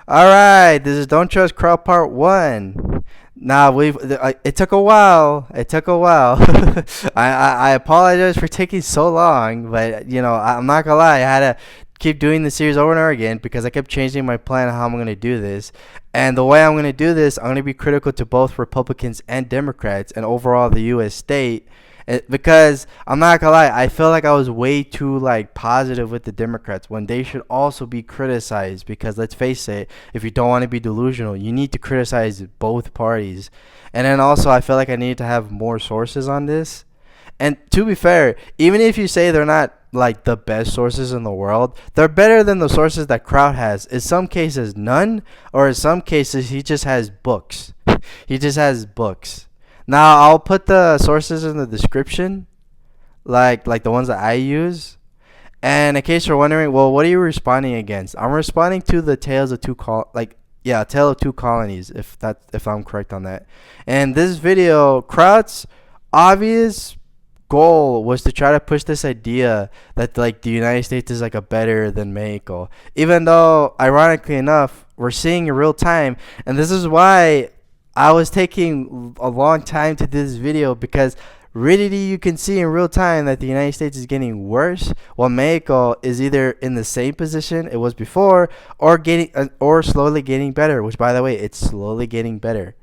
All right, this is Don't Trust Kraut Part 1. Now, it took a while. It took a while. I apologize for taking so long, but I'm not gonna lie. I had to keep doing the series over and over again because I kept changing my plan of how I'm gonna do this. And the way I'm gonna do this, I'm gonna be critical to both Republicans and Democrats and overall the U.S. state. Because I'm not gonna lie, I feel like I was way too positive with the Democrats when they should also be criticized. Because let's face it, if you don't want to be delusional, you need to criticize both parties. And then also, I feel like I need to have more sources on this. And to be fair, even if you say they're not like the best sources in the world, they're better than the sources that Kraut has. In some cases, none, or in some cases, he just has books. He just has books. Now I'll put the sources in the description, like the ones that I use. And in case you're wondering, well, what are you responding against? I'm responding to the Tales of Tale of Two Colonies, if I'm correct on that. And this video, Kraut's obvious goal was to try to push this idea that the United States is a better than Mexico, even though ironically enough we're seeing in real time. And this is why I was taking a long time to do this video, because really you can see in real time that the United States is getting worse, while Mexico is either in the same position it was before or slowly getting better. Which, by the way, it's slowly getting better.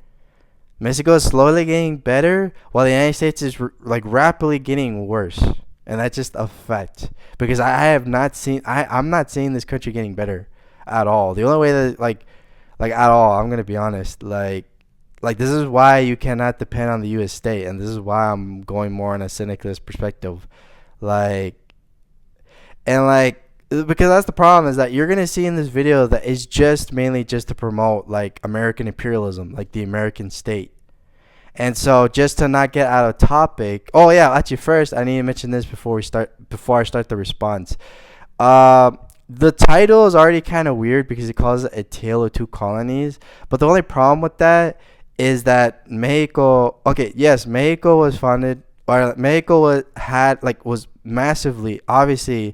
Mexico is slowly getting better, while the United States is rapidly getting worse, and that's just a fact. Because I'm not seeing this country getting better at all. The only way that at all, I'm gonna be honest, this is why you cannot depend on the U.S. state, and this is why I'm going more on a cynicalist perspective, because that's the problem, is that you're gonna see in this video that it's just mainly just to promote American imperialism, the American state. And so, just to not get out of topic, oh yeah, actually first I need to mention this before I start the response. The title is already kind of weird because it calls it A Tale of Two Colonies, but the only problem with that is that Mexico, okay, yes, Mexico was founded, or Mexico was massively, obviously,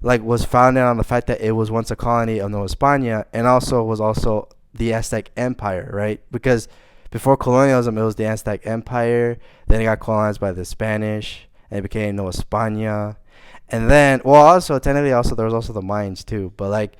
was founded on the fact that it was once a colony of Nueva España, and also was also the Aztec Empire, right? Because before colonialism, it was the Aztec Empire, then it got colonized by the Spanish, and it became Nueva España. And then, well, also, technically, also, there was also the Mayans, too. But,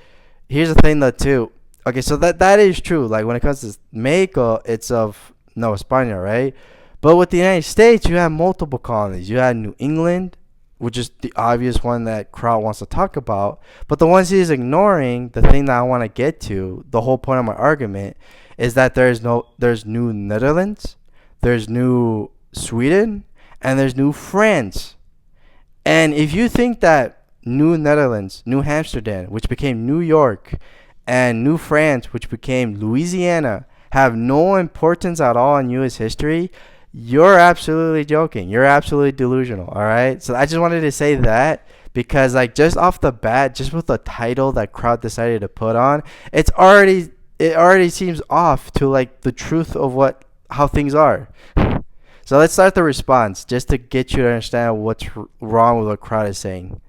here's the thing, though, too. Okay, so that is true. When it comes to Mexico, it's of Nueva España, right? But with the United States, you have multiple colonies. You had New England, which is the obvious one that Kraut wants to talk about. But the ones he's ignoring, the thing that I want to get to, the whole point of my argument, is that there's New Netherlands, there's New Sweden, and there's New France. And if you think that New Netherlands, New Amsterdam, which became New York, and New France, which became Louisiana, have no importance at all in U.S. history, you're absolutely joking. You're absolutely delusional, all right? So I just wanted to say that because, just off the bat, just with the title that Kraut decided to put on, it already seems off to, the truth of how things are. So let's start the response, just to get you to understand what's wrong with what Kraut is saying.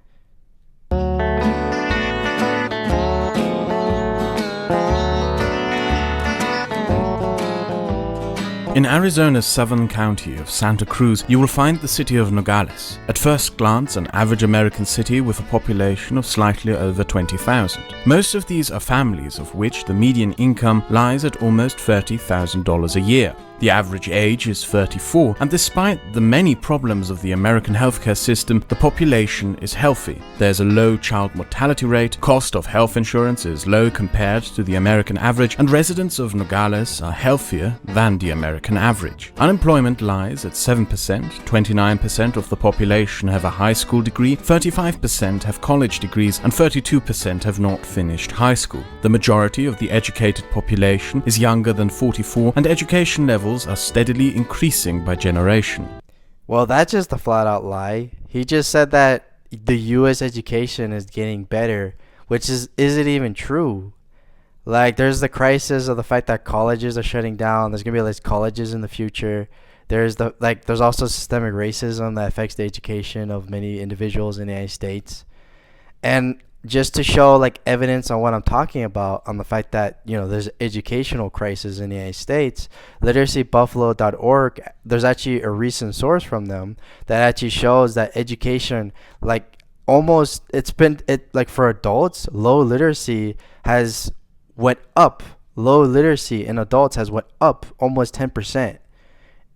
In Arizona's southern county of Santa Cruz, you will find the city of Nogales. At first glance, an average American city with a population of slightly over 20,000. Most of these are families of which the median income lies at almost $30,000 a year. The average age is 34, and despite the many problems of the American healthcare system, the population is healthy. There's a low child mortality rate, cost of health insurance is low compared to the American average, and residents of Nogales are healthier than the American average. Unemployment lies at 7%, 29% of the population have a high school degree, 35% have college degrees, and 32% have not finished high school. The majority of the educated population is younger than 44, and education levels are steadily increasing by generation. Well, that's just a flat out lie. He just said that the U.S. education is getting better, which isn't even true. There's the crisis of the fact that colleges are shutting down. There's gonna be less colleges in the future. There's also systemic racism that affects the education of many individuals in the United States. And just to show like evidence on what I'm talking about, on the fact that there's educational crisis in the United States, literacybuffalo.org, there's actually a recent source from them that actually shows that education, like almost it like for adults, low literacy has went up. Low literacy in adults has went up almost 10%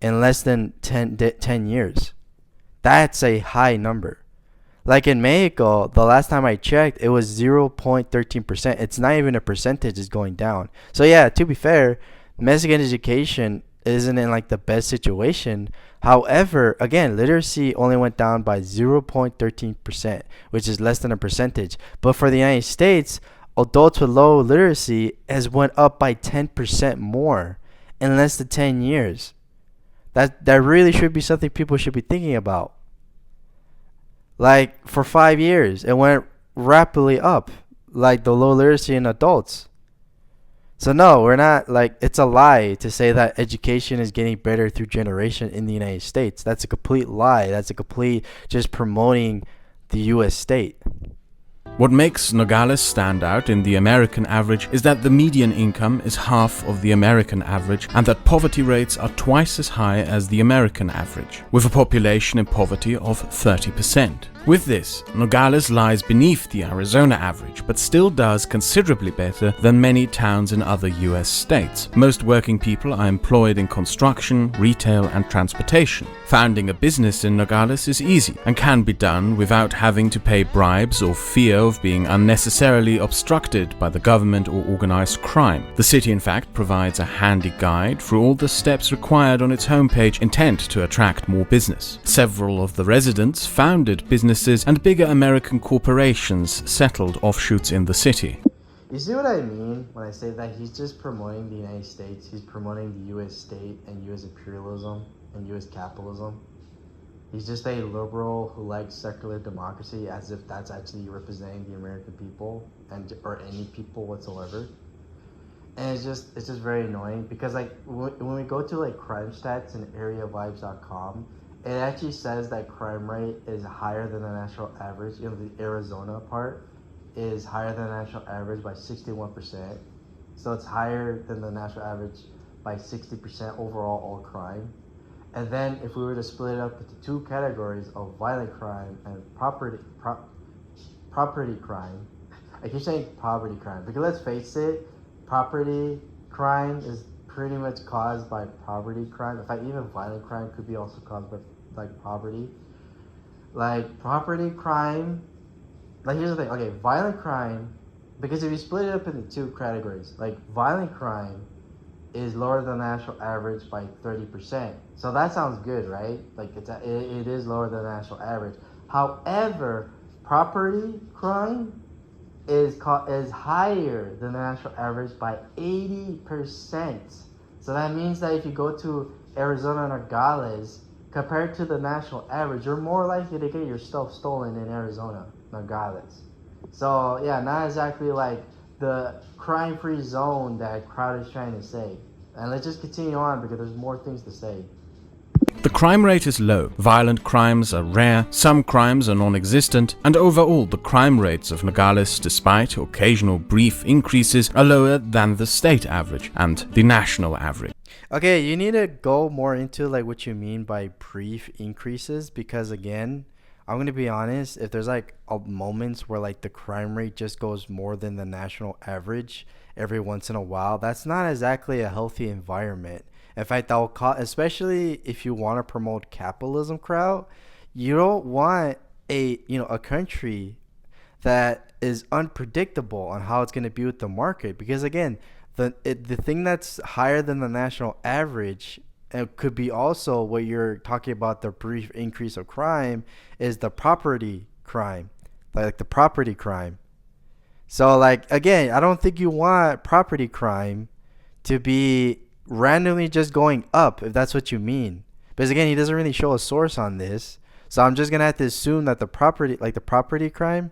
in less than 10 years. That's a high number. Like in Mexico, the last time I checked, it was 0.13%. It's not even a percentage, it's going down. So yeah, to be fair, Mexican education isn't in like the best situation. However, again, literacy only went down by 0.13%, which is less than a percentage. But for the United States, adults with low literacy has went up by 10% more in less than 10 years. That really should be something people should be thinking about. Like for 5 years, it went rapidly up, like the low literacy in adults. So no, we're not like it's a lie to say that education is getting better through generation in the United States. That's a complete lie. That's a complete just promoting the U.S. state. What makes Nogales stand out in the American average is that the median income is half of the American average and that poverty rates are twice as high as the American average, with a population in poverty of 30%. With this, Nogales lies beneath the Arizona average, but still does considerably better than many towns in other US states. Most working people are employed in construction, retail, and transportation. Founding a business in Nogales is easy and can be done without having to pay bribes or fear of being unnecessarily obstructed by the government or organized crime. The city, in fact, provides a handy guide through all the steps required on its homepage intent to attract more business. Several of the residents founded businesses and bigger American corporations settled offshoots in the city. You see what I mean when I say that he's just promoting the United States, he's promoting the U.S. state and U.S. imperialism and U.S. capitalism. He's just a liberal who likes secular democracy as if that's actually representing the American people or any people whatsoever. And it's just very annoying because like when we go to like crime stats and areavibes.com, it actually says that crime rate is higher than the national average. The Arizona part is higher than the national average by 61%. So it's higher than the national average by 60% overall all crime. And then if we were to split it up into two categories of violent crime and property crime, I keep saying poverty crime because let's face it, property crime is pretty much caused by poverty crime. In fact, even violent crime could be also caused by like poverty. Like property crime, like here's the thing, okay, violent crime, because if you split it up into two categories, like violent crime is lower than the national average by 30%. So that sounds good, right? Like it is lower than the national average. However, property crime is higher than the national average by 80%. So that means that if you go to Arizona Nogales, compared to the national average, you're more likely to get your stuff stolen in Arizona Nogales. So yeah, not exactly like the crime-free zone that Kraut is trying to say. And let's just continue on because there's more things to say. The crime rate is low, violent crimes are rare, some crimes are non-existent, and overall the crime rates of Nogales, despite occasional brief increases, are lower than the state average and the national average. Okay, you need to go more into like what you mean by brief increases because again, I'm going to be honest, if there's like moments where like the crime rate just goes more than the national average every once in a while, that's not exactly a healthy environment. In fact, that will especially if you want to promote capitalism, Kraut, you don't want a country that is unpredictable on how it's going to be with the market because again, the thing that's higher than the national average, it could be also what you're talking about, the brief increase of crime, is the property crime, like the property crime. So like again, I don't think you want property crime to be randomly just going up if that's what you mean. Because again, he doesn't really show a source on this. So I'm just going to have to assume that the property crime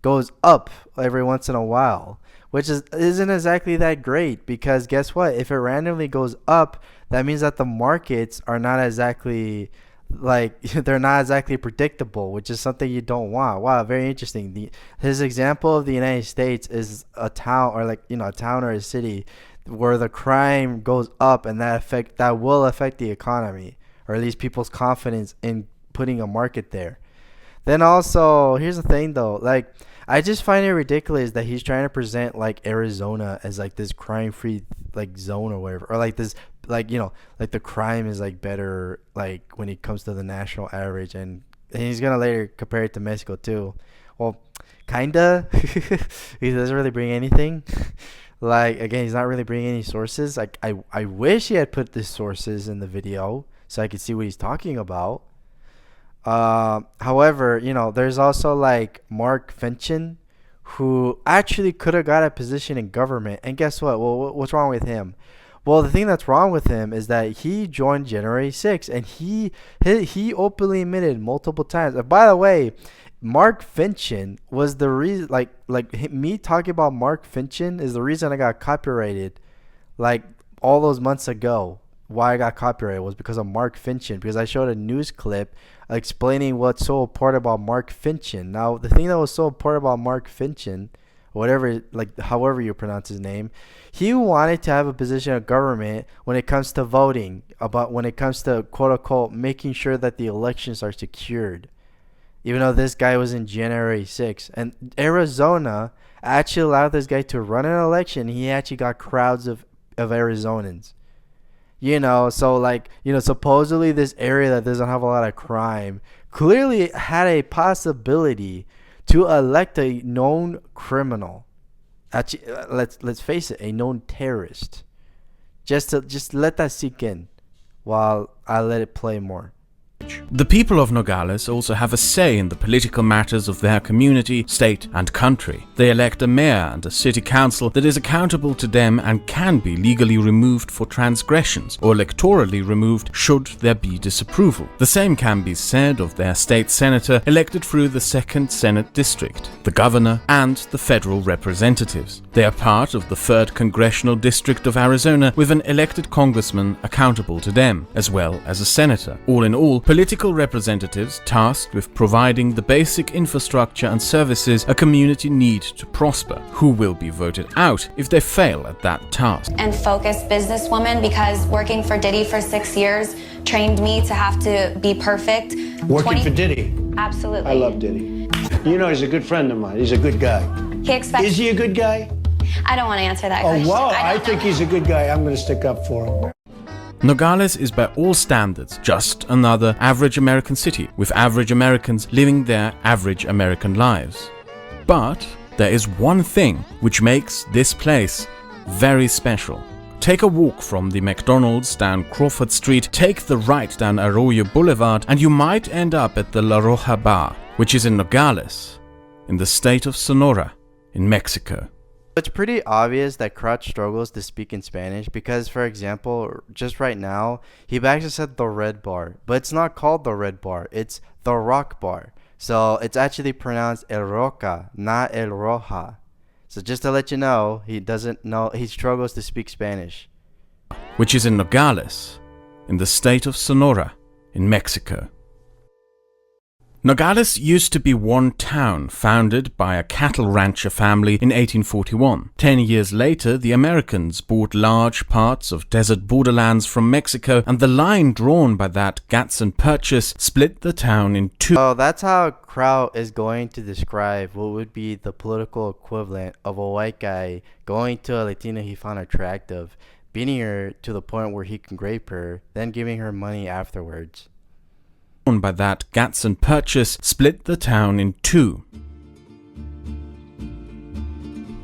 goes up every once in a while, which isn't exactly that great because guess what? If it randomly goes up, that means that the markets are not exactly like they're not exactly predictable, which is something you don't want. Wow, very interesting. His example of the United States is a town, or like, a town or a city where the crime goes up, and that will affect the economy, or at least people's confidence in putting a market there. Then also, here's the thing though, like I just find it ridiculous that he's trying to present like Arizona as like this crime-free like zone or whatever, or like this, like like the crime is like better like when it comes to the national average, and he's gonna later compare it to Mexico too. Well, kinda. He doesn't really bring anything. Like again, he's not really bringing any sources. Like I wish he had put the sources in the video so I could see what he's talking about. However, there's also like Mark Finchin, who actually could have got a position in government. And guess what? Well, what's wrong with him? Well, the thing that's wrong with him is that he joined January 6th, and he openly admitted multiple times. And by the way, Mark Finchin was the reason. Me talking about Mark Finchin is the reason I got copyrighted, like all those months ago. Why I got copyrighted was because of Mark Finchin, because I showed a news clip explaining what's so important about Mark Finchin. Now, the thing that was so important about Mark Finchin, whatever, like however you pronounce his name, he wanted to have a position of government when it comes to voting, when it comes to quote unquote making sure that the elections are secured. Even though this guy was in January 6th, and Arizona actually allowed this guy to run an election, he actually got crowds of Arizonans. So like, supposedly this area that doesn't have a lot of crime clearly had a possibility to elect a known criminal. Actually, let's face it, a known terrorist. Just let that sink in while I let it play more. The people of Nogales also have a say in the political matters of their community, state and country. They elect a mayor and a city council that is accountable to them and can be legally removed for transgressions or electorally removed should there be disapproval. The same can be said of their state senator elected through the 2nd Senate District, the governor and the federal representatives. They are part of the 3rd Congressional District of Arizona with an elected congressman accountable to them, as well as a senator. All in all, political representatives tasked with providing the basic infrastructure and services a community needs to prosper, who will be voted out if they fail at that task. And focused businesswoman, because working for Diddy for 6 years trained me to have to be perfect. Working for Diddy? Absolutely. I love Diddy. He's a good friend of mine. He's a good guy. Is he a good guy? I don't want to answer that question. Oh, wow. I think he's a good guy. I'm going to stick up for him. Nogales is by all standards just another average American city, with average Americans living their average American lives. But there is one thing which makes this place very special. Take a walk from the McDonald's down Crawford Street, take the right down Arroyo Boulevard, and you might end up at the La Roja Bar, which is in Nogales, in the state of Sonora, in Mexico. It's pretty obvious that Kraut struggles to speak in Spanish because, for example, just right now, he actually said the Red Bar, but it's not called the Red Bar, it's the Rock Bar. So it's actually pronounced El Roca, not El Roja. So just to let you know, he struggles to speak Spanish. Which is in Nogales, in the state of Sonora, in Mexico. Nogales used to be one town founded by a cattle rancher family in 1841. 10 years later, the Americans bought large parts of desert borderlands from Mexico, and the line drawn by that Gadsden Purchase split the town in two. So that's how Kraut is going to describe what would be the political equivalent of a white guy going to a Latina he found attractive, beating her to the point where he can rape her, then giving her money afterwards. By that Gadsden Purchase split the town in two.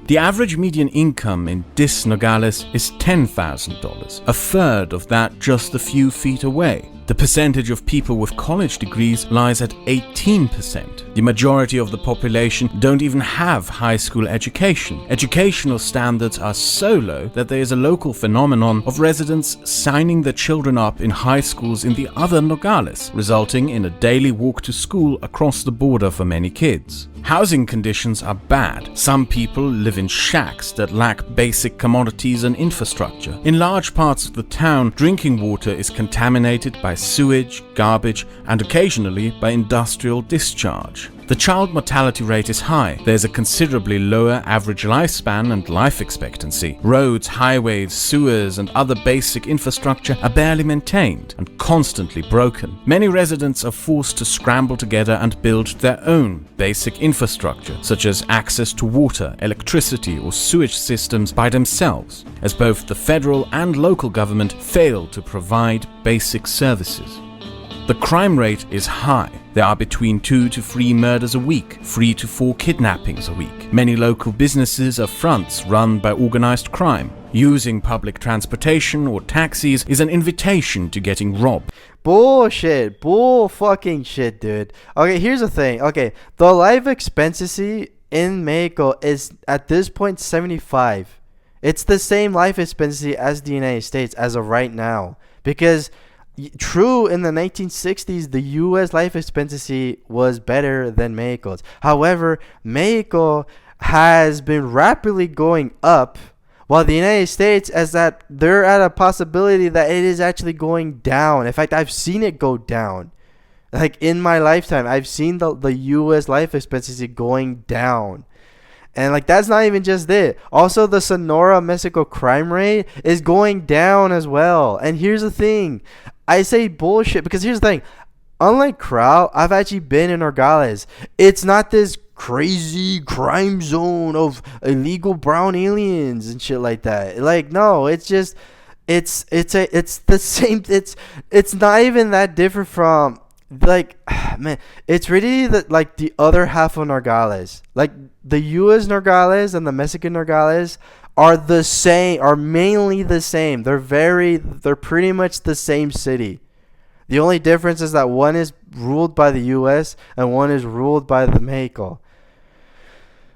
The average median income in Nogales is $10,000, a third of that just a few feet away. The percentage of people with college degrees lies at 18%. The majority of the population don't even have high school education. Educational standards are so low that there is a local phenomenon of residents signing their children up in high schools in the other Nogales, resulting in a daily walk to school across the border for many kids. Housing conditions are bad. Some people live in shacks that lack basic commodities and infrastructure. In large parts of the town, drinking water is contaminated by sewage, garbage, and occasionally by industrial discharge. The child mortality rate is high. There's a considerably lower average lifespan and life expectancy. Roads, highways, sewers, and other basic infrastructure are barely maintained and constantly broken. Many residents are forced to scramble together and build their own basic infrastructure, such as access to water, electricity, or sewage systems by themselves, as both the federal and local government fail to provide basic services. The crime rate is high. There are between 2 to 3 murders a week, 3 to 4 kidnappings a week. Many local businesses are fronts run by organized crime. Using public transportation or taxis is an invitation to getting robbed. Bullshit. Bull fucking shit, dude. Okay, here's the thing. Okay, the life expectancy in Mexico is at this point 75. It's the same life expectancy as the United States as of right now. Because true, in the 1960s, the U.S. life expectancy was better than Mexico's. However, Mexico has been rapidly going up, while the United States, as that they're at a possibility that it is actually going down. In fact, I've seen it go down. Like in my lifetime, I've seen the U.S. life expectancy going down. And like that's not even just it. Also, the Sonora, Mexico crime rate is going down as well. And here's the thing. I say bullshit because here's the thing. Unlike Kraut, I've actually been in Nogales. It's not this crazy crime zone of illegal brown aliens and shit like that. Like, no, it's just it's the same. It's not even that different from, like, man, it's really like the other half of Nogales. Like the U.S. Nogales and the Mexican Nogales are the same, are mainly the same. They're pretty much the same city. The only difference is that one is ruled by the U.S. and one is ruled by the Mexico.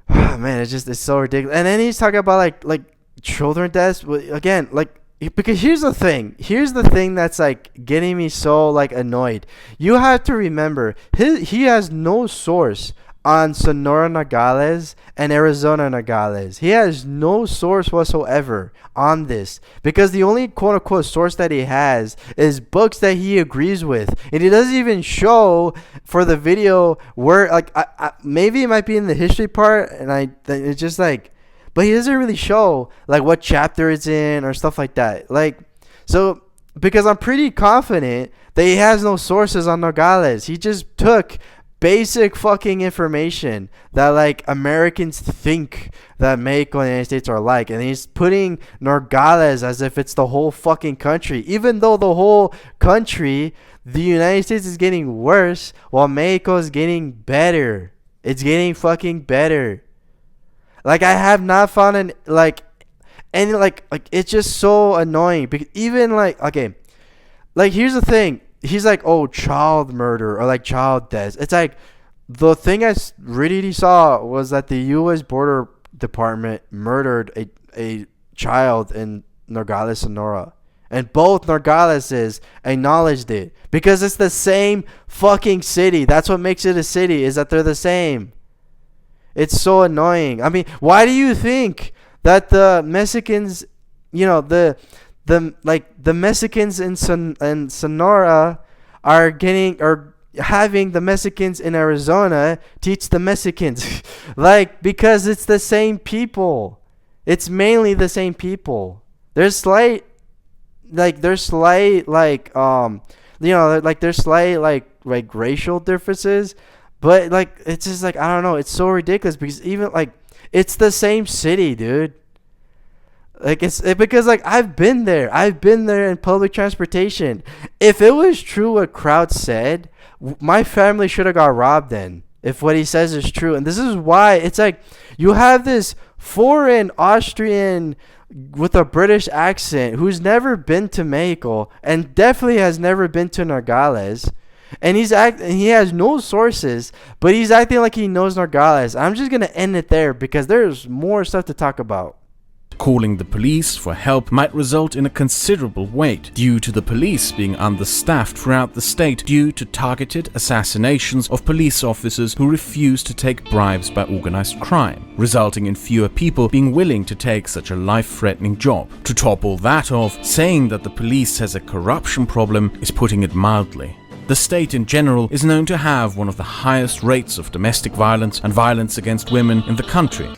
Man, it's so ridiculous. And then he's talking about like children deaths. Again, like, because here's the thing that's like getting me so like annoyed. You have to remember, he has no source on Sonora Nogales and Arizona Nogales. He has no source whatsoever on this, because the only quote unquote source that he has is books that he agrees with, and he doesn't even show for the video where, like, I maybe it might be in the history part, and it's just like, but he doesn't really show like what chapter it's in or stuff like that. Like, so because I'm pretty confident that he has no sources on Nogales. He just took basic fucking information that like Americans think that Mexico and the United States are like, and he's putting Nogales as if it's the whole fucking country, even though the whole country, the United States, is getting worse while Mexico is getting better. It's getting fucking better. Like, I have not found any it's just so annoying, because even like, okay, like, here's the thing. He's like, oh, child murder or like child deaths. It's like, the thing I really saw was that the U.S. Border Department murdered a child in Nogales, Sonora. And both Nogaleses acknowledged it, because it's the same fucking city. That's what makes it a city, is that they're the same. It's so annoying. I mean, why do you think that the Mexicans, you know, the Mexicans in Sonora are having the Mexicans in Arizona teach the Mexicans? Like, because it's the same people. It's mainly the same people. There's slight racial differences, but like, it's just like, I don't know, it's so ridiculous, because even like, it's the same city, dude. Like, because like, I've been there in public transportation. If it was true what Kraut said, my family should have got robbed then, if what he says is true. And this is why it's like, you have this foreign Austrian with a British accent who's never been to Mexico and definitely has never been to Nogales, and he has no sources, but he's acting like he knows Nogales. I'm just gonna end it there, because there's more stuff to talk about. Calling the police for help might result in a considerable wait, due to the police being understaffed throughout the state due to targeted assassinations of police officers who refuse to take bribes by organized crime, resulting in fewer people being willing to take such a life-threatening job. To top all that off, saying that the police has a corruption problem is putting it mildly. The state in general is known to have one of the highest rates of domestic violence and violence against women in the country.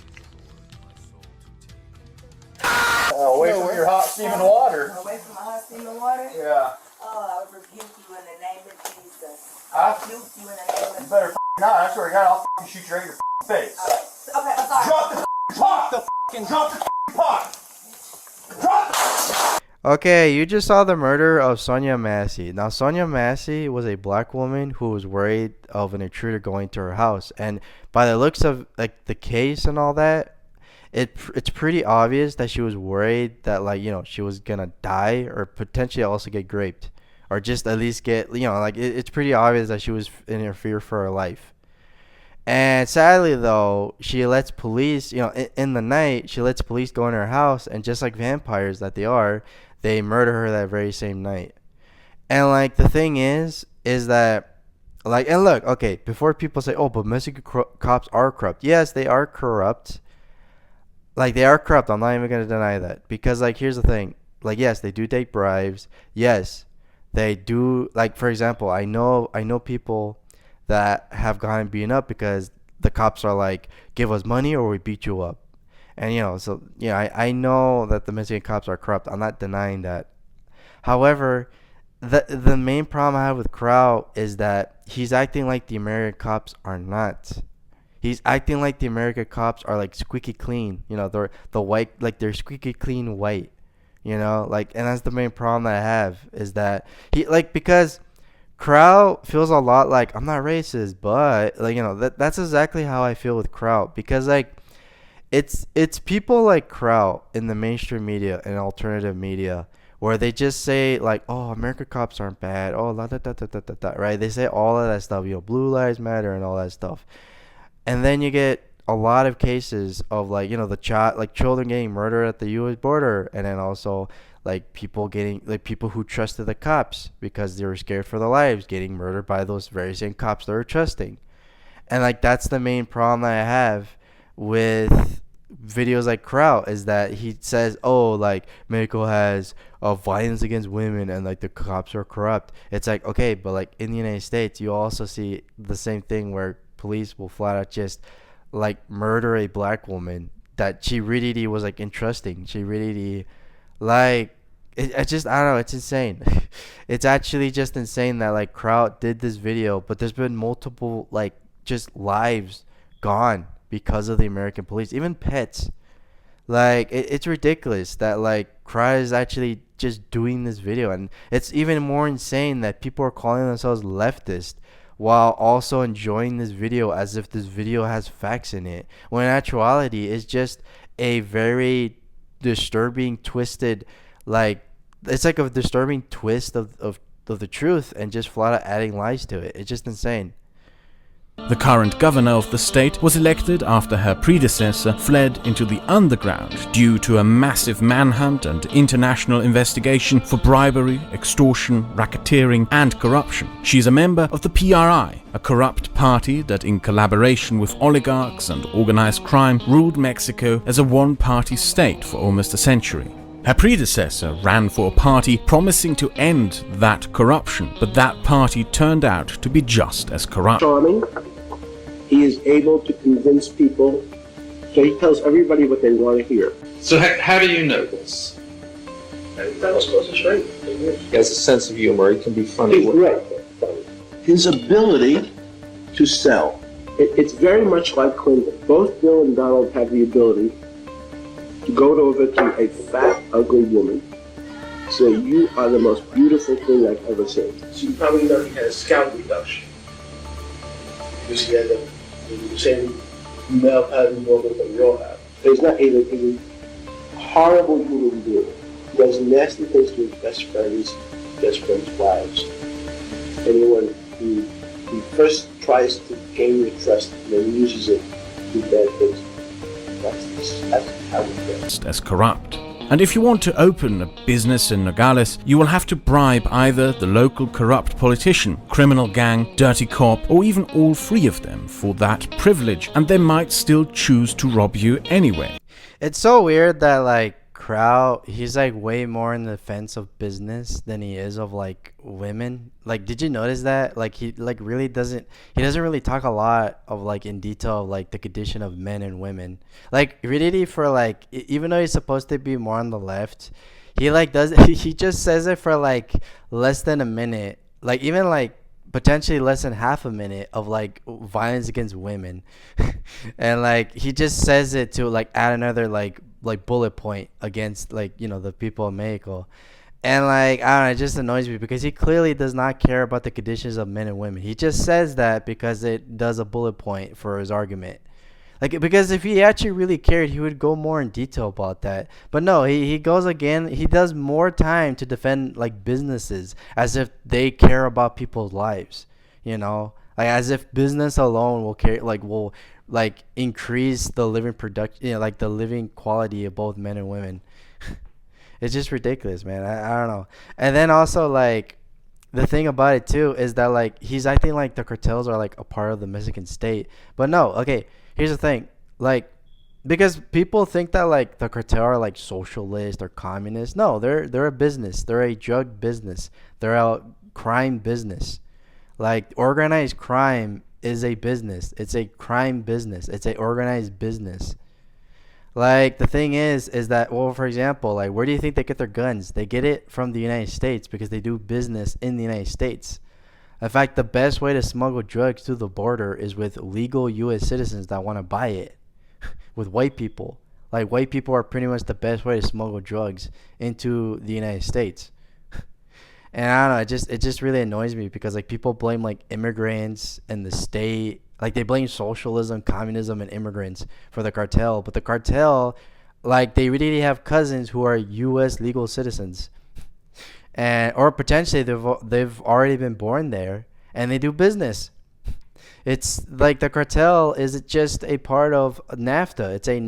Away from your hot steaming water. Away from my hot steaming water? Yeah. Oh, I rebuke you in the name of Jesus. I rebuke you in the name of You better not. I swear to God, I'll shoot you right in your face. Okay, I'm sorry. Drop the pot! Drop the pot! Drop the Okay, you just saw the murder of Sonia Massey. Now, Sonia Massey was a black woman who was worried of an intruder going to her house. And by the looks of like the case and all that, it's pretty obvious that she was worried that, like, you know, she was gonna die or potentially also get raped, or just at least get, you know, like it's pretty obvious that she was in fear for her life. And sadly, though, she lets police, you know, in the night, she lets police go in her house, and just like vampires that they are, they murder her that very same night. And like the thing is that, like, and look, okay, before people say, oh, but Mexican cops are corrupt. Yes, they are corrupt. Like, they are corrupt. I'm not even going to deny that. Because, like, here's the thing. Like, yes, they do take bribes. Yes, they do. Like, for example, I know people that have gotten beaten up because the cops are like, give us money or we beat you up. And, you know, so, you know, I know that the Mexican cops are corrupt. I'm not denying that. However, the main problem I have with Kraut is that he's acting like the American cops are not. He's acting like the American cops are like squeaky clean, you know, they're the white, like they're squeaky clean white, you know, like, and that's the main problem that I have is that he, like, because Kraut feels a lot like, I'm not racist, but like, you know, that's exactly how I feel with Kraut, because like it's people like Kraut in the mainstream media and alternative media where they just say like, oh, American cops aren't bad, oh, la da da da da da, right? They say all of that stuff, you know, Blue Lives Matter and all that stuff. And then you get a lot of cases of, like, you know, children getting murdered at the U.S. border, and then also like people who trusted the cops because they were scared for their lives getting murdered by those very same cops they were trusting. And like that's the main problem that I have with videos like Kraut is that he says, oh, like Mexico has violence against women and like the cops are corrupt. It's like, okay, but like in the United States you also see the same thing where police will flat out just like murder a black woman that she really was like entrusting. She really like I don't know, it's insane. It's actually just insane that like Kraut did this video, but there's been multiple like just lives gone because of the American police, even pets. Like it's ridiculous that like Kraut is actually just doing this video, and it's even more insane that people are calling themselves leftist while also enjoying this video as if this video has facts in it, when in actuality it's just a very disturbing, twisted, like it's like a disturbing twist of the truth and just flat out adding lies to it. It's just insane. The current governor of the state was elected after her predecessor fled into the underground due to a massive manhunt and international investigation for bribery, extortion, racketeering, and corruption. She is a member of the PRI, a corrupt party that, in collaboration with oligarchs and organized crime, ruled Mexico as a one-party state for almost a century. Her predecessor ran for a party promising to end that corruption, but that party turned out to be just as corrupt. Charming. He is able to convince people, so he tells everybody what they want to hear. So how do you know this? That was close to straight. He has a sense of humor. He can be funny. He's great. His ability to sell. It's very much like Clinton. Both Bill and Donald have the ability to go over to a fat, ugly woman, say, you are the most beautiful thing I've ever seen. So you probably know he had a scalp reduction. Because he had the same male pattern movement that we all have. He's not a horrible human being. He does nasty things to his best friends' wives. Anyone who first tries to gain your trust and then uses it to do bad things. That's how we get. as corrupt. And if you want to open a business in Nogales, you will have to bribe either the local corrupt politician, criminal gang, dirty cop, or even all three of them for that privilege, and they might still choose to rob you anyway. It's so weird that like Kraut, he's like way more in the defense of business than he is of like women. Like, did you notice that? Like, he like really doesn't. He doesn't really talk a lot of like in detail of like the condition of men and women. Like, really, for like even though he's supposed to be more on the left, he like does he just says it for like less than a minute. Like even like potentially less than half a minute of like violence against women, and like he just says it to like add another like bullet point against like the people of Mexico. And like I don't know, it just annoys me because he clearly does not care about the conditions of men and women. He just says that because it does a bullet point for his argument. Like, because if he actually really cared, he would go more in detail about that. But no, he goes again. He does more time to defend like businesses as if they care about people's lives. Like as if business alone will care, will increase the living production, like the living quality of both men and women. It's just ridiculous, man. I don't know. And then also like the thing about it too is that like he's acting like the cartels are like a part of the Mexican state. But no, okay. Here's the thing, like, because people think that like the cartel are like socialist or communist. No, they're a business. They're a drug business. They're a crime business. Like organized crime is a business. It's a crime business. It's a organized business. Like the thing is that, well, for example, like where do you think they get their guns? They get it from the United States because they do business in the United States. In fact, the best way to smuggle drugs through the border is with legal U.S. citizens that want to buy it. With white people. Like, white people are pretty much the best way to smuggle drugs into the United States. And I don't know, it just really annoys me because, like, people blame, like, immigrants and the state. Like, they blame socialism, communism, and immigrants for the cartel. But the cartel, like, they really have cousins who are U.S. legal citizens. Or potentially they've already been born there and they do business. It's like the cartel is just a part of NAFTA. It's a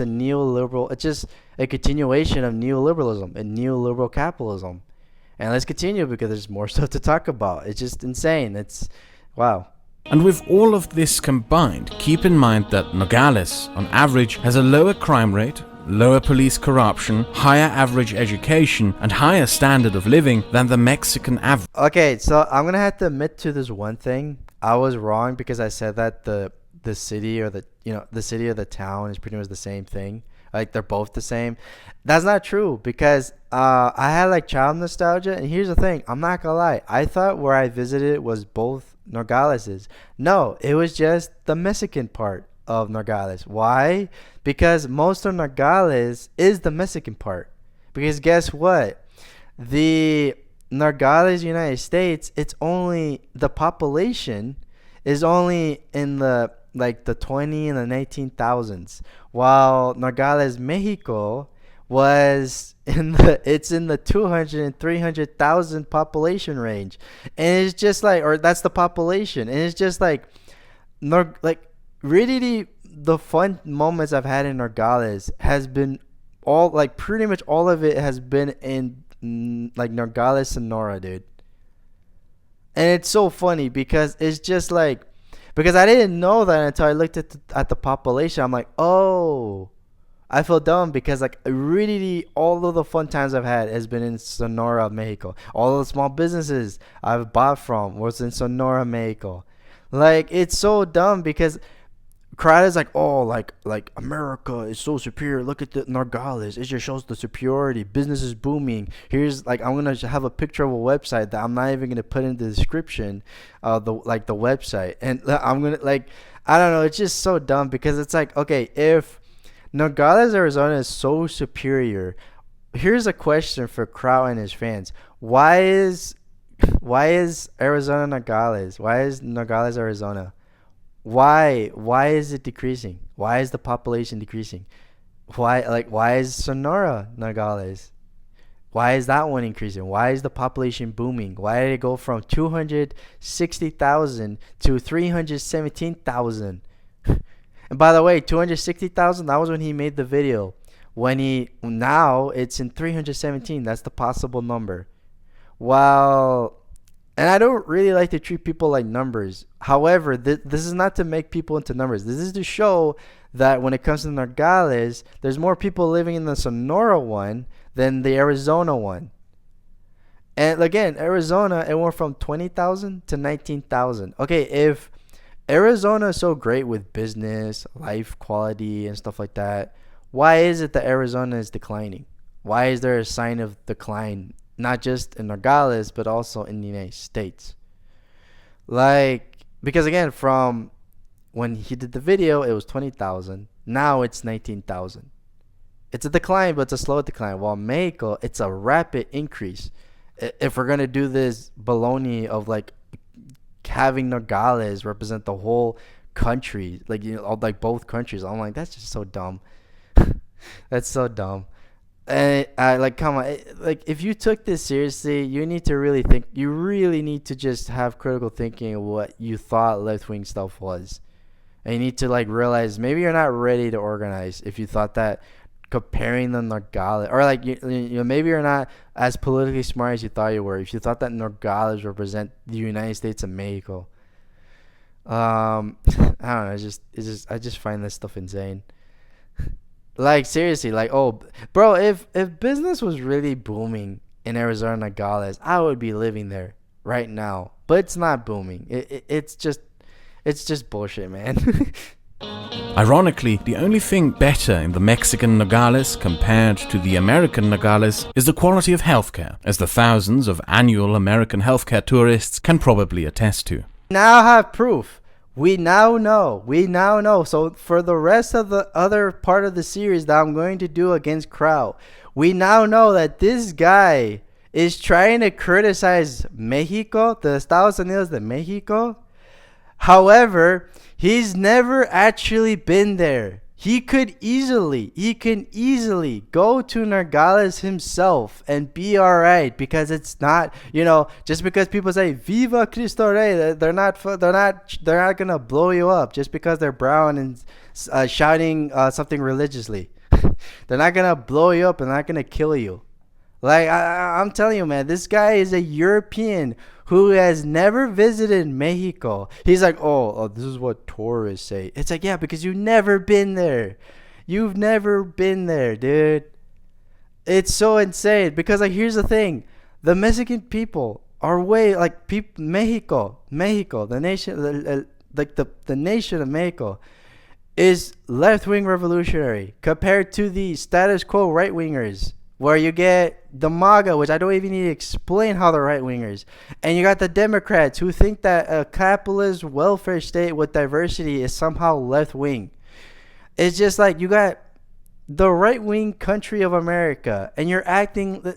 neoliberal. It's just a continuation of neoliberalism and neoliberal capitalism. And let's continue because there's more stuff to talk about. It's just insane. It's wow. And with all of this combined, keep in mind that Nogales, on average, has a lower crime rate, lower police corruption, higher average education, and higher standard of living than the Mexican average. Okay, so I'm gonna have to admit to this one thing. I was wrong because I said that the city or the city or the town is pretty much the same thing. Like they're both the same. That's not true because I had like child nostalgia, and here's the thing. I'm not gonna lie. I thought where I visited was both Nogaleses. No, it was just the Mexican part of Nogales. Why? Because most of Nogales is the Mexican part. Because guess what? The Nogales, United States, the population is only in the like the 20 and the 19,000s, while Nogales, Mexico was in the 200 and 300,000 population range. And it's just like, or that's the population. And it's just like really the fun moments I've had in Nogales has been all like pretty much all of it has been in like Nogales, Sonora, dude. And it's so funny because it's just like, because I didn't know that until I looked at the population. I'm like, oh, I feel dumb because like really all of the fun times I've had has been in Sonora, Mexico. All the small businesses I've bought from was in Sonora, Mexico. Like it's so dumb because Kraut is like, oh, like America is so superior. Look at the Nogales. It just shows the superiority. Business is booming. Here's like, I'm gonna have a picture of a website that I'm not even gonna put in the description of the website. And I'm gonna like, I don't know. It's just so dumb because it's like, okay, if Nogales, Arizona is so superior, here's a question for Kraut and his fans. Why is Arizona Nogales? Why is Nogales, Arizona? Why is it decreasing? Why is the population decreasing? Why is Sonora Nogales? Why is that one increasing? Why is the population booming? Why did it go from 260,000 to 317,000? And by the way, 260,000, that was when he made the video. Now it's in 317. That's the possible number. Well, and I don't really like to treat people like numbers. However, this is not to make people into numbers. This is to show that when it comes to Nogales, there's more people living in the Sonora one than the Arizona one. And again, Arizona, it went from 20,000 to 19,000. Okay, if Arizona is so great with business, life quality, and stuff like that, why is it that Arizona is declining? Why is there a sign of decline, not just in Nogales, but also in the United States? Because again, from when he did the video, it was 20,000. Now it's 19,000. It's a decline, but it's a slow decline. While Mexico, it's a rapid increase. If we're going to do this baloney of having Nogales represent the whole country, like both countries, I'm like, that's just so dumb. That's so dumb. And come on, if you took this seriously, you need to really think. You really need to just have critical thinking of what you thought left-wing stuff was, and you need to realize maybe you're not ready to organize if you thought that comparing the Nogales, or maybe you're not as politically smart as you thought you were. If you thought that Nogales represent the United States of Mexico, I don't know. I just find this stuff insane. Seriously, oh, bro, if business was really booming in Arizona Nogales, I would be living there right now. But it's not booming. It's just bullshit, man. Ironically, the only thing better in the Mexican Nogales compared to the American Nogales is the quality of healthcare, as the thousands of annual American healthcare tourists can probably attest to. Now have proof. We now know. So for the rest of the other part of the series that I'm going to do against Kraut, we now know that this guy is trying to criticize Mexico, the Estados Unidos de Mexico. However, he's never actually been there. He can easily go to Nogales himself and be all right, because it's not, just because people say Viva Cristo Rey, they're not gonna blow you up just because they're brown and shouting something religiously. They're not gonna blow you up and not gonna kill you. I'm telling you, man, this guy is a European who has never visited Mexico. He's like, oh, this is what tourists say. It's like, yeah, because you've never been there. You've never been there, dude. It's so insane. Because here's the thing. The Mexican people are way, Mexico, the nation, the nation of Mexico is left-wing revolutionary compared to the status quo right-wingers, where you get the MAGA, which I don't even need to explain how they're right-wingers. And you got the Democrats who think that a capitalist welfare state with diversity is somehow left-wing. It's just you got the right-wing country of America, and you're acting...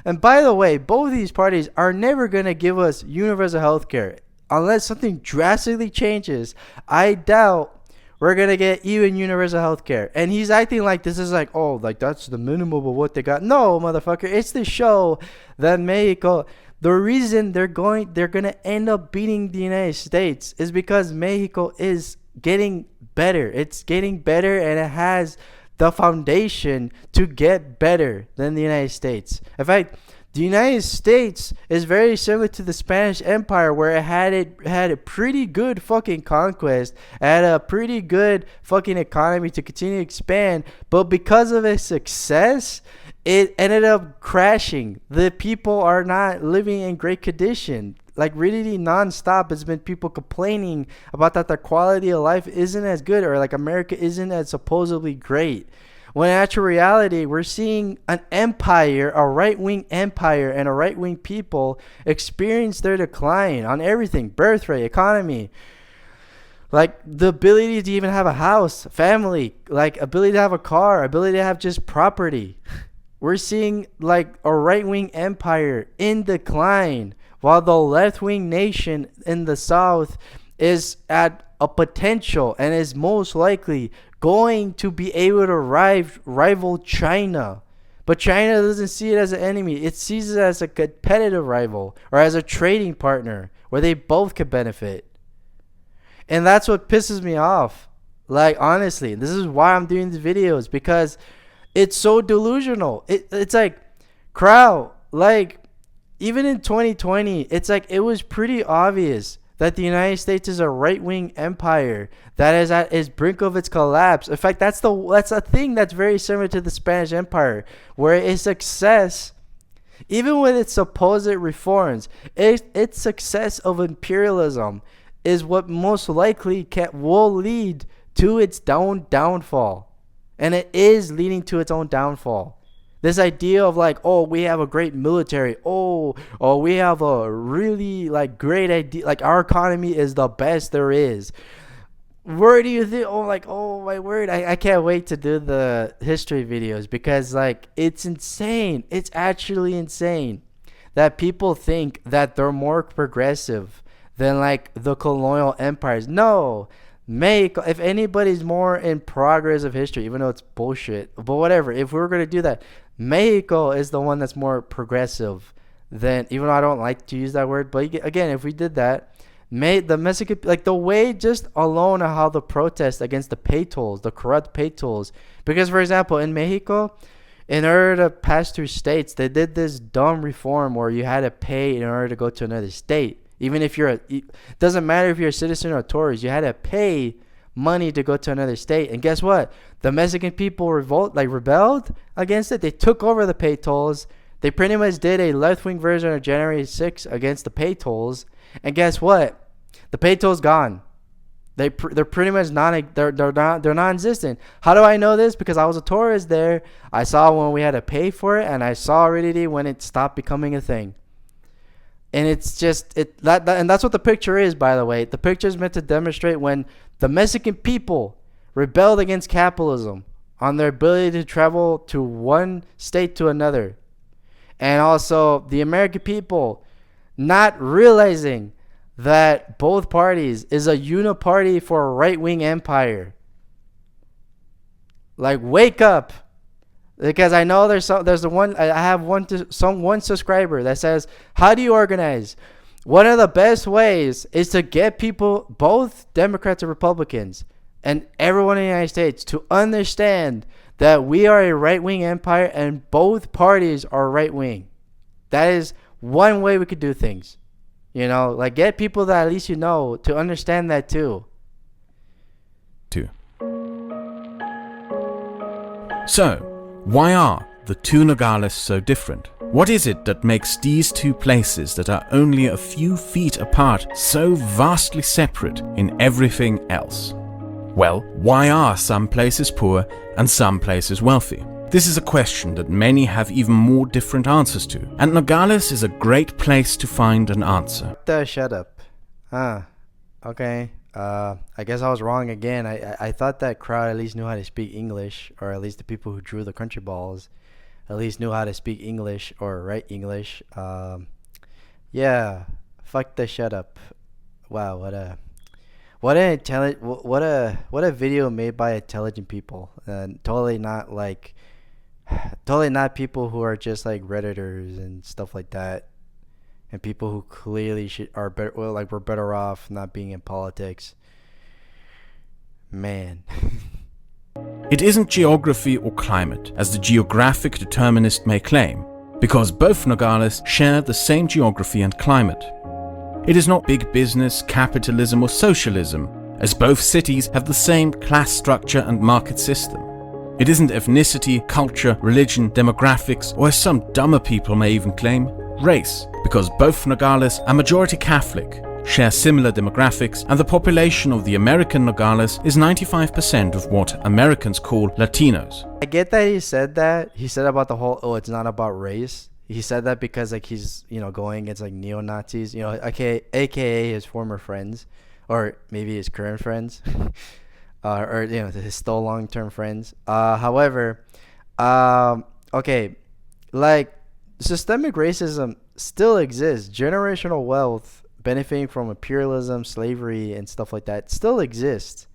And by the way, both of these parties are never going to give us universal health care. Unless something drastically changes, I doubt we're going to get even universal health care. And he's acting like this is that's the minimum of what they got. No, motherfucker. It's to show that Mexico, the reason they're going to end up beating the United States is because Mexico is getting better. It's getting better, and it has the foundation to get better than the United States. In fact, the United States is very similar to the Spanish Empire, where it had a pretty good fucking conquest, it had a pretty good fucking economy to continue to expand, but because of its success, it ended up crashing. The people are not living in great condition. Really nonstop has been people complaining about that their quality of life isn't as good, or America isn't as supposedly great. When in actual reality, we're seeing an empire, a right-wing empire, and a right-wing people experience their decline on everything: birth rate, economy, the ability to even have a house, family, ability to have a car, ability to have just property. We're seeing a right-wing empire in decline, while the left-wing nation in the South is at a potential and is most likely going to be able to rival China. But China doesn't see it as an enemy. It sees it as a competitive rival, or as a trading partner where they both could benefit. And that's what pisses me off. Like, honestly, this is why I'm doing these videos, because it's so delusional. It's like, Kraut, like, even in 2020, it's like it was pretty obvious that the United States is a right-wing empire that is at its brink of its collapse. In fact, that's a thing that's very similar to the Spanish Empire, where its success, even with its supposed reforms, its success of imperialism is what most likely will lead to its downfall. And it is leading to its own downfall. This idea of like, oh, we have a great military. Oh, we have a really like great idea. Like, our economy is the best there is. Where do you think? Oh, like, oh my word! I can't wait to do the history videos, because like it's insane. It's actually insane that people think that they're more progressive than like the colonial empires. No. If anybody's more in progress of history, even though it's bullshit, but whatever, if we were going to do that, Mexico is the one that's more progressive than, even though I don't like to use that word, but again, if we did that, the Mexican, like the way just alone of how the protest against the pay tolls, the corrupt pay tolls, because for example, in Mexico, in order to pass through states, they did this dumb reform where you had to pay in order to go to another state. Even if it doesn't matter if you're a citizen or a tourist, you had to pay money to go to another state. And guess what? The Mexican people rebelled against it. They took over the pay tolls. They pretty much did a left-wing version of January 6th against the pay tolls. And guess what? The pay tolls gone. They're pretty much they're non-existent. How do I know this? Because I was a tourist there. I saw when we had to pay for it, and I saw already when it stopped becoming a thing. And it's just and that's what the picture is, by the way. The picture is meant to demonstrate when the Mexican people rebelled against capitalism on their ability to travel to one state to another. And also the American people not realizing that both parties is a uniparty for a right-wing empire. Like, wake up. Because I know there's the one, I have one subscriber that says, how do you organize? One of the best ways is to get people, both Democrats and Republicans, and everyone in the United States, to understand that we are a right-wing empire and both parties are right-wing. That is one way we could do things. You know, like, get people that at least you know to understand that too. So, why are the two Nogales so different? What is it that makes these two places that are only a few feet apart so vastly separate in everything else? Well, why are some places poor and some places wealthy? This is a question that many have even more different answers to, and Nogales is a great place to find an answer. Shut up. Okay. I guess I was wrong again. I thought that Kraut at least knew how to speak English, or at least the people who drew the country balls at least knew how to speak English or write English. Yeah, fuck the shut up. Wow, what a video made by intelligent people, and totally not people who are just like Redditors and stuff like that. And people who clearly are better, we're better off not being in politics. Man. It isn't geography or climate, as the geographic determinist may claim, because both Nogales share the same geography and climate. It is not big business, capitalism or socialism, as both cities have the same class structure and market system. It isn't ethnicity, culture, religion, demographics, or as some dumber people may even claim, race, because both Nogales are majority Catholic, share similar demographics, and the population of the American Nogales is 95% of what Americans call Latinos. I get that he said that. He said about the whole, it's not about race. He said that because like he's, going against like neo-Nazis, aka his former friends, or maybe his current friends, or his still long-term friends. However, okay, like, systemic racism still exists. Generational wealth benefiting from imperialism, slavery, and stuff like that still exists.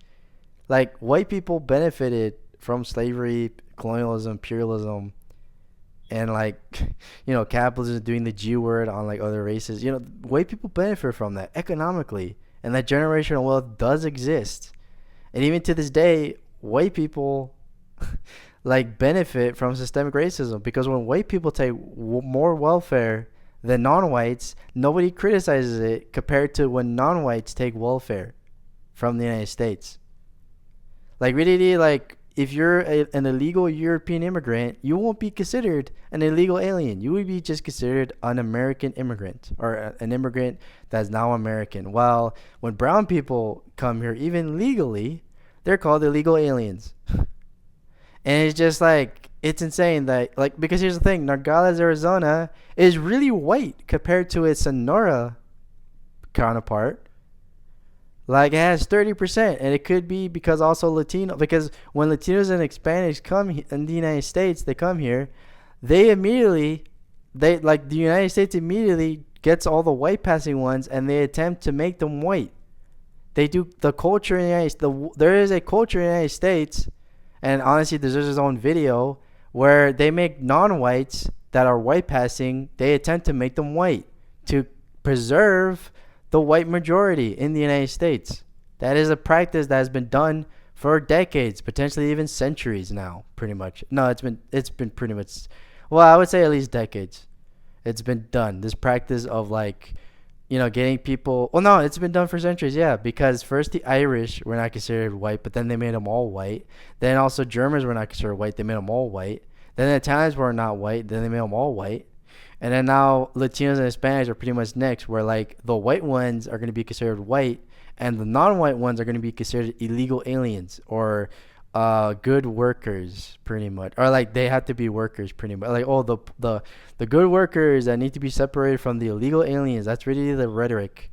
Like, white people benefited from slavery, colonialism, imperialism, and like, capitalism doing the G word on like other races. White people benefit from that economically, and that generational wealth does exist. And even to this day, white people like benefit from systemic racism, because when white people take more welfare than non-whites, nobody criticizes it compared to when non-whites take welfare from the United States. Like really, like if you're an illegal European immigrant, you won't be considered an illegal alien. You would be just considered an American immigrant, or an immigrant that's now American. While when brown people come here, even legally, they're called illegal aliens. And it's just like, it's insane that, like, because here's the thing, Nogales, Arizona is really white compared to its Sonora counterpart. Like, it has 30%, and it could be because also Latino, because when Latinos and Hispanics come in the United States, they come here, the United States immediately gets all the white passing ones, and they attempt to make them white. They do the culture in the United States. There is a culture in the United States, and honestly, there's his own video where they make non-whites that are white passing, they attempt to make them white to preserve the white majority in the United States. That is a practice that has been done for decades, potentially even centuries now, pretty much. No, it's been pretty much, well, I would say at least decades. It's been done. This practice of, like, you know, getting people, well, no, it's been done for centuries, yeah, because first the Irish were not considered white, but then they made them all white. Then also Germans were not considered white, they made them all white. Then the Italians were not white, then they made them all white. And then now Latinos and Hispanics are pretty much next, where like the white ones are going to be considered white, and the non-white ones are going to be considered illegal aliens, or good workers, pretty much, or like they have to be workers, pretty much. Like, oh, the good workers that need to be separated from the illegal aliens. That's really the rhetoric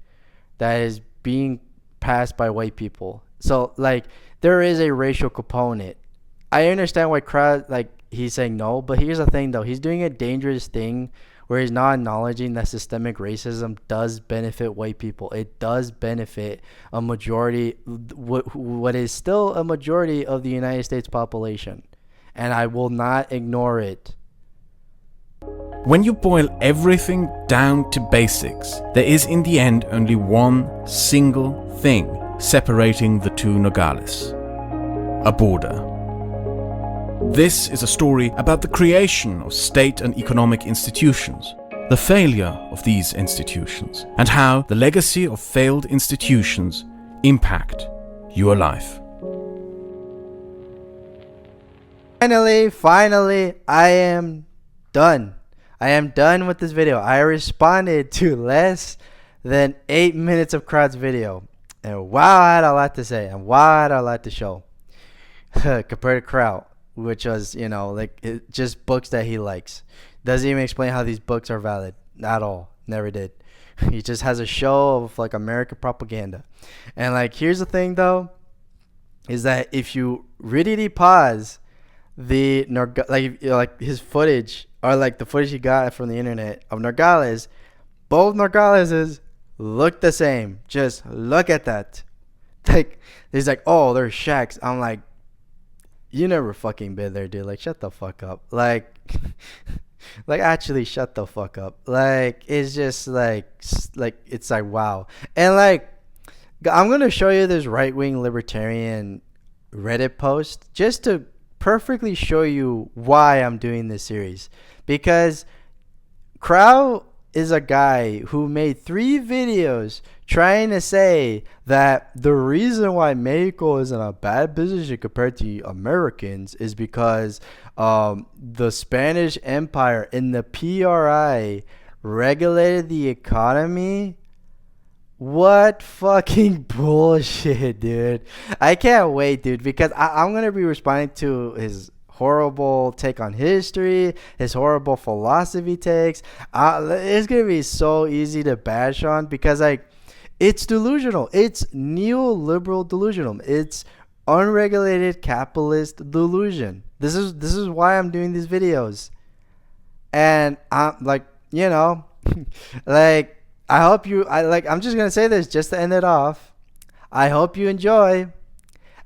that is being passed by white people. So like there is a racial component. I understand why Kraut, like, he's saying no, but here's the thing though, he's doing a dangerous thing where he's not acknowledging that systemic racism does benefit white people. It does benefit a majority, what is still a majority of the United States population. And I will not ignore it. When you boil everything down to basics, there is in the end only one single thing separating the two Nogales: a border. This is a story about the creation of state and economic institutions, the failure of these institutions, and how the legacy of failed institutions impact your life. Finally, I am done. I am done with this video. I responded to less than 8 minutes of Kraut's video. And wow, I had a lot to say. And wow, I had a lot to show. Compared to Kraut, which was, you know, like just books that he likes. Doesn't even explain how these books are valid at all. Never did. He just has a show of like American propaganda. And like, here's the thing though, is that if you really pause the like his footage, or like the footage he got from the internet of Nogales, both Nogaleses look the same. Just look at that. Like, he's like, oh, there's shacks. I'm like, you never fucking been there, dude. Like, shut the fuck up. Like, like actually shut the fuck up. Like, it's just like it's like, wow. And like, I'm gonna show you this right-wing libertarian Reddit post just to perfectly show you why I'm doing this series. Because Kraut is a guy who made 3 videos trying to say that the reason why Mexico is in a bad position compared to Americans is because the Spanish Empire and the PRI regulated the economy. What fucking bullshit, dude. I can't wait, dude, because I'm going to be responding to his horrible take on history, his horrible philosophy takes. It's going to be so easy to bash on because, like, it's delusional. It's neoliberal delusional. It's unregulated capitalist delusion. This is why I'm doing these videos. And I'm like, you know, like, I hope you, I'm just going to say this just to end it off. I hope you enjoy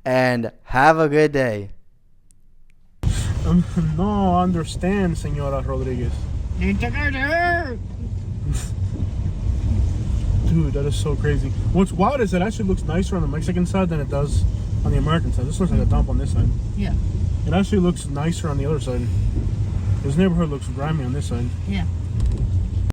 and have a good day. No, understand, Señora Rodriguez. Dude, that is so crazy. What's wild is it actually looks nicer on the Mexican side than it does on the American side. This looks like a dump on this side. Yeah. It actually looks nicer on the other side. This neighborhood looks grimy on this side. Yeah.